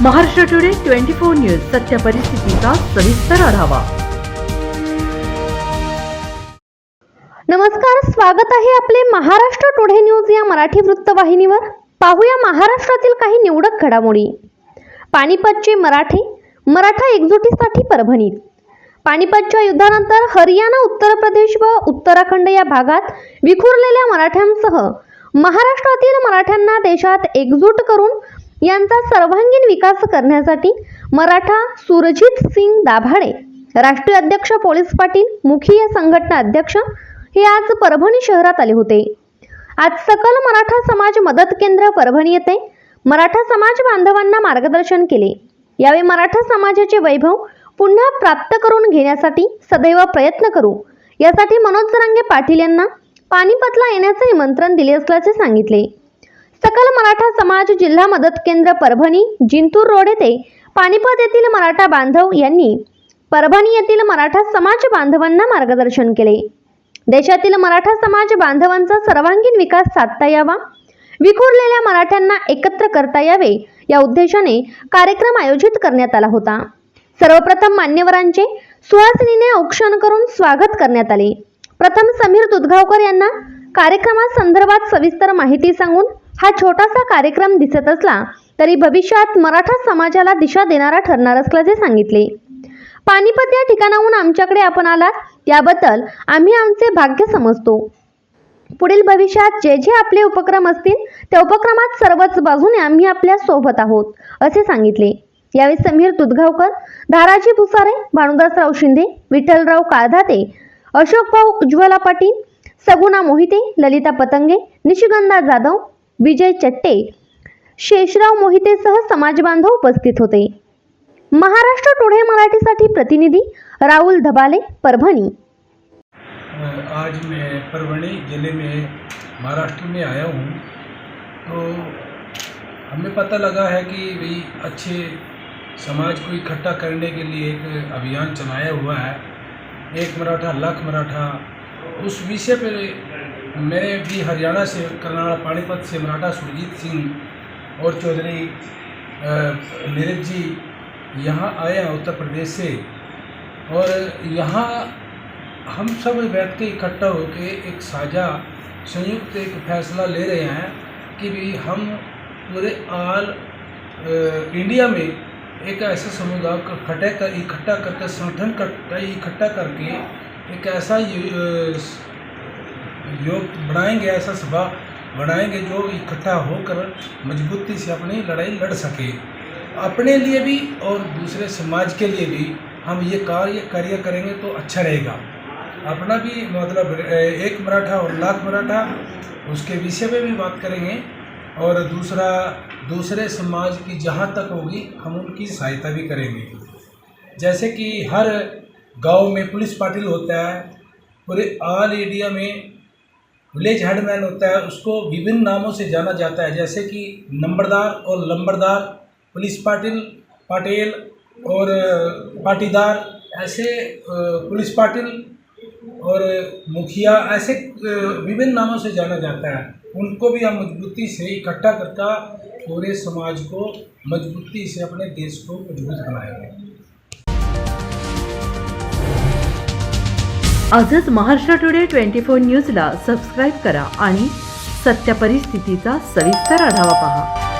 Maharashtra today 24 news सत्य परिस्थितीचा सविस्तर आढावा। नमस्कार, स्वागत आहे आपले महाराष्ट्र टुडे न्यूज या मराठी वृत्तवाहिनीवर। पाहूया महाराष्ट्रातील काही निवडक घडामोडी। पानिपतचे मराठा एकजुटीसाठी परभणीत। पानिपतच्या युद्धानंतर हरियाणा, उत्तर प्रदेश व उत्तराखंड या भागात विखुरलेल्या मराठ्यांसह महाराष्ट्रातील मराठ्यांना देशात एकजूट करून यांचा सर्वांगीण विकास करण्यासाठी मराठा सुरजित सिंग दाभाडे, राष्ट्रीय अध्यक्ष पोलीस पाटील, मुखिया संघटना अध्यक्ष हे आज परभणी शहरात आले होते। आज सकल मराठा समाज मदत केंद्र परभणी येथे मराठा समाज बांधवांना मार्गदर्शन केले। यावेळी मराठा समाजाचे वैभव पुन्हा प्राप्त करून घेण्यासाठी सदैव प्रयत्न करू, यासाठी मनोज जरांगे पाटील यांना पानिपतला येण्याचे निमंत्रण दिले असल्याचे सांगितले। सकल मराठा समाज जिल्हा मदत केंद्र परभणी, जिंतूर रोड येथे पानिपत येथील मराठा बांधव यांनी परभणी येथील मराठा समाज बांधवांना मार्गदर्शन केले। देशातील मराठा समाज बांधवांचा सर्वांगीण विकास साधता यावा, विखुरलेल्या मराठ्यांना एकत्र करता यावे या उद्देशाने कार्यक्रम आयोजित करण्यात आला होता। सर्वप्रथम मान्यवरांचे सुहासिनीने औक्षण करून स्वागत करण्यात आले। प्रथम समीर दुधगावकर यांना कार्यक्रमासंदर्भात सविस्तर माहिती सांगून हा छोटासा कार्यक्रम दिसत असला तरी भविष्यात मराठा समाजाला दिशा देणारा ठरणार असल्याचे सांगितले। पानिपत या ठिकाणाहून आमच्याकडे आपण आलात त्याबद्दल आम्ही आमचे भाग्य समजतो। पुढील भविष्यात जे जे आपले उपक्रम असतील त्या उपक्रमात सर्वच बाजूने आम्ही आपल्या सोबत आहोत असे सांगितले। यावेळी समीर दुधगावकर, धाराजी भुसारे, भानुदासराव शिंदे, विठ्ठलराव काळधाते, अशोकभाऊ उज्ज्वला पाटील, सगुना मोहिते, ललिता पतंगे, निशिगंधा जाधव, विजय चट्टे, शेषराव मोहितेसह समाजबांधव उपस्थित होते। महाराष्ट्र टुडे मराठीसाठी प्रतिनिधी राहुल धबाले, परभणी। आज मैं परभणी जिले में महाराष्ट्र में आया हूँ, तो हमें पता लगा है कि भाई अच्छे समाज को इकट्ठा करने के लिए एक अभियान चलाया हुआ है, एक मराठा लाख मराठा। उस विषय पे मैं भी हरियाणा से, करनाल पानीपत से मराठा सुरजीत सिंह और चौधरी नीरज जी यहाँ आए हैं उत्तर प्रदेश से, और यहाँ हम सब व्यक्ति इकट्ठा होकर एक साझा संयुक्त एक फैसला ले रहे हैं कि भी हम पूरे ऑल इंडिया में एक ऐसा समुदाय को इकट्ठा करके संगठन इकट्ठा करके एक ऐसा योग बनाएंगे, ऐसा सभा बनाएंगे जो इकट्ठा होकर मजबूती से अपनी लड़ाई लड़ सके, अपने लिए भी और दूसरे समाज के लिए भी। हम ये कार्य करेंगे तो अच्छा रहेगा। अपना भी मतलब एक मराठा और लाख मराठा, उसके विषय में भी बात करेंगे, और दूसरे समाज की जहाँ तक होगी हम उनकी सहायता भी करेंगे। जैसे कि हर गांव में पुलिस पाटिल होता है, पूरे ऑल इंडिया में विलेज हेडमैन होता है, उसको विभिन्न नामों से जाना जाता है, जैसे कि नंबरदार और लंबरदार, पुलिस पाटिल, पाटेल और पाटीदार, ऐसे पुलिस पाटिल और मुखिया, ऐसे विभिन्न नामों से जाना जाता है। उनको भी हम मजबूती से इकट्ठा करके पूरे समाज को मजबूती से अपने देश को मजबूत बनाएंगे। आजच महाराष्ट्र टुडे 24 न्यूजला सबस्क्राईब करा आणि सत्य परिस्थितीचा सविस्तर आढावा पहा।